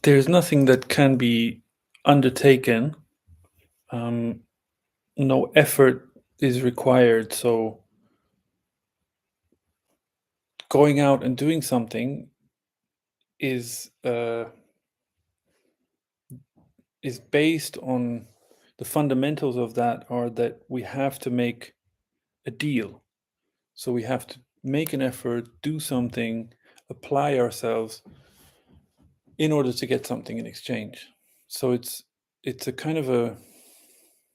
There's nothing that can be undertaken. Um, no effort is required. So going out and doing something is uh, is based on the fundamentals of that are that we have to make a deal. So we have to make an effort, do something, apply ourselves in order to get something in exchange. So it's a kind of a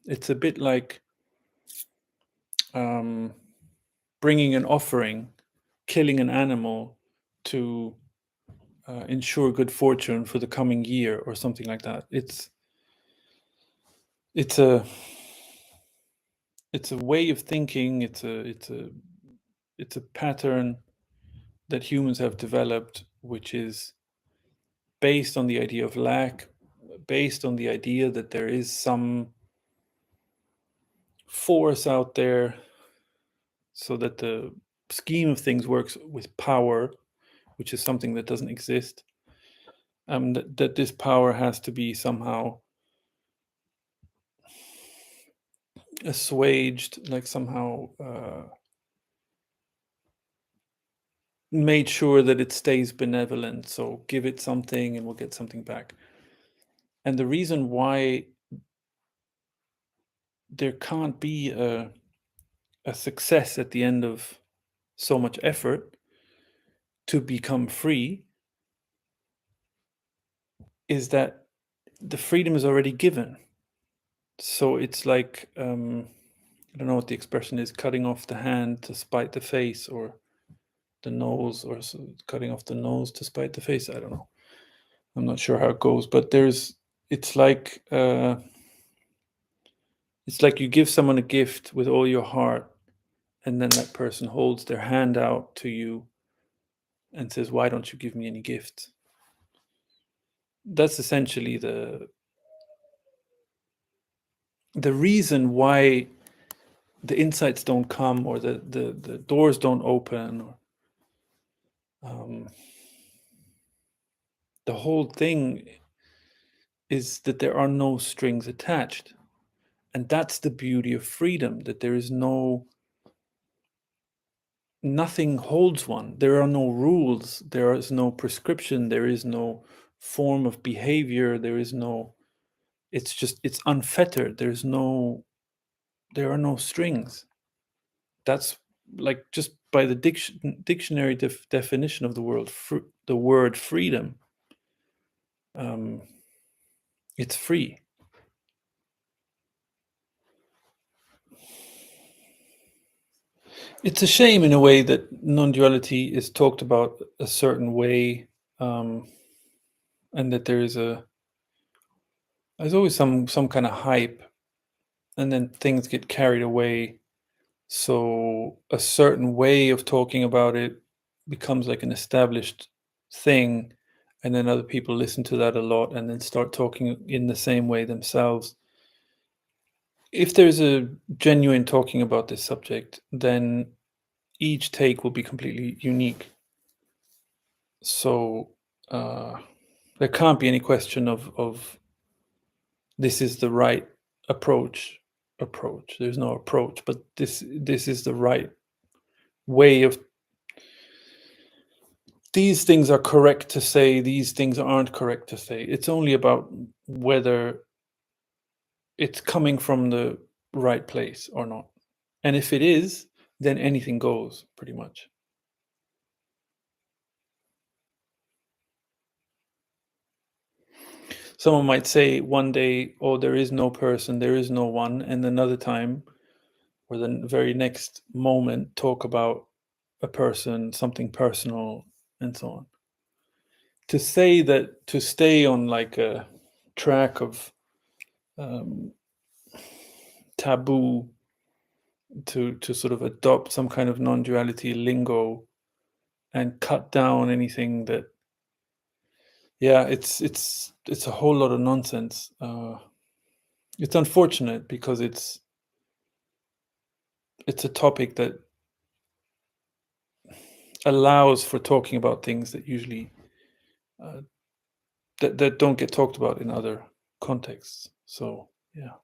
it's a bit like um, bringing an offering, killing an animal to ensure good fortune for the coming year or something like that. It's a it's a way of thinking. It's a pattern that humans have developed, which is based on the idea of lack, based on the idea that there is some force out there, so that the scheme of things works with power, which is something that doesn't exist. That this power has to be somehow assuaged, like somehow made sure that it stays benevolent. So give it something and we'll get something back. And the reason why there can't be a success at the end of so much effort to become free is that the freedom is already given. So it's like I don't know what the expression is, cutting off the hand to spite the face, or the nose, or cutting off the nose to spite the face. I don't know. I'm not sure how it goes, but it's like it's like you give someone a gift with all your heart, and then that person holds their hand out to you and says, "Why don't you give me any gifts?" That's essentially the reason why the insights don't come, or the doors don't open, or um, the whole thing is that there are no strings attached. And that's the beauty of freedom, that there is nothing holds one. There are no rules, there is no prescription, there is no form of behavior, it's unfettered. There are no strings. That's like, just by the dictionary definition of the word freedom, um, it's free. It's a shame in a way that non-duality is talked about a certain way, um, and that there's always some kind of hype, and then things get carried away. So a certain way of talking about it becomes like an established thing, and then other people listen to that a lot and then start talking in the same way themselves. If there's a genuine talking about this subject, then each take will be completely unique. So uh, there can't be any question of this is the right approach. There's no approach, but this is the right way of, these things are correct to say, these things aren't correct to say. It's only about whether it's coming from the right place or not. And if it is, then anything goes, pretty much. Someone might say one day, oh, there is no person, there is no one, and another time, or the very next moment, talk about a person, something personal, and so on. To say that, to stay on like a track of um, taboo, to sort of adopt some kind of non-duality lingo and cut down anything that, yeah, it's a whole lot of nonsense. It's unfortunate because it's a topic that allows for talking about things that usually uh, that don't get talked about in other contexts. So, yeah.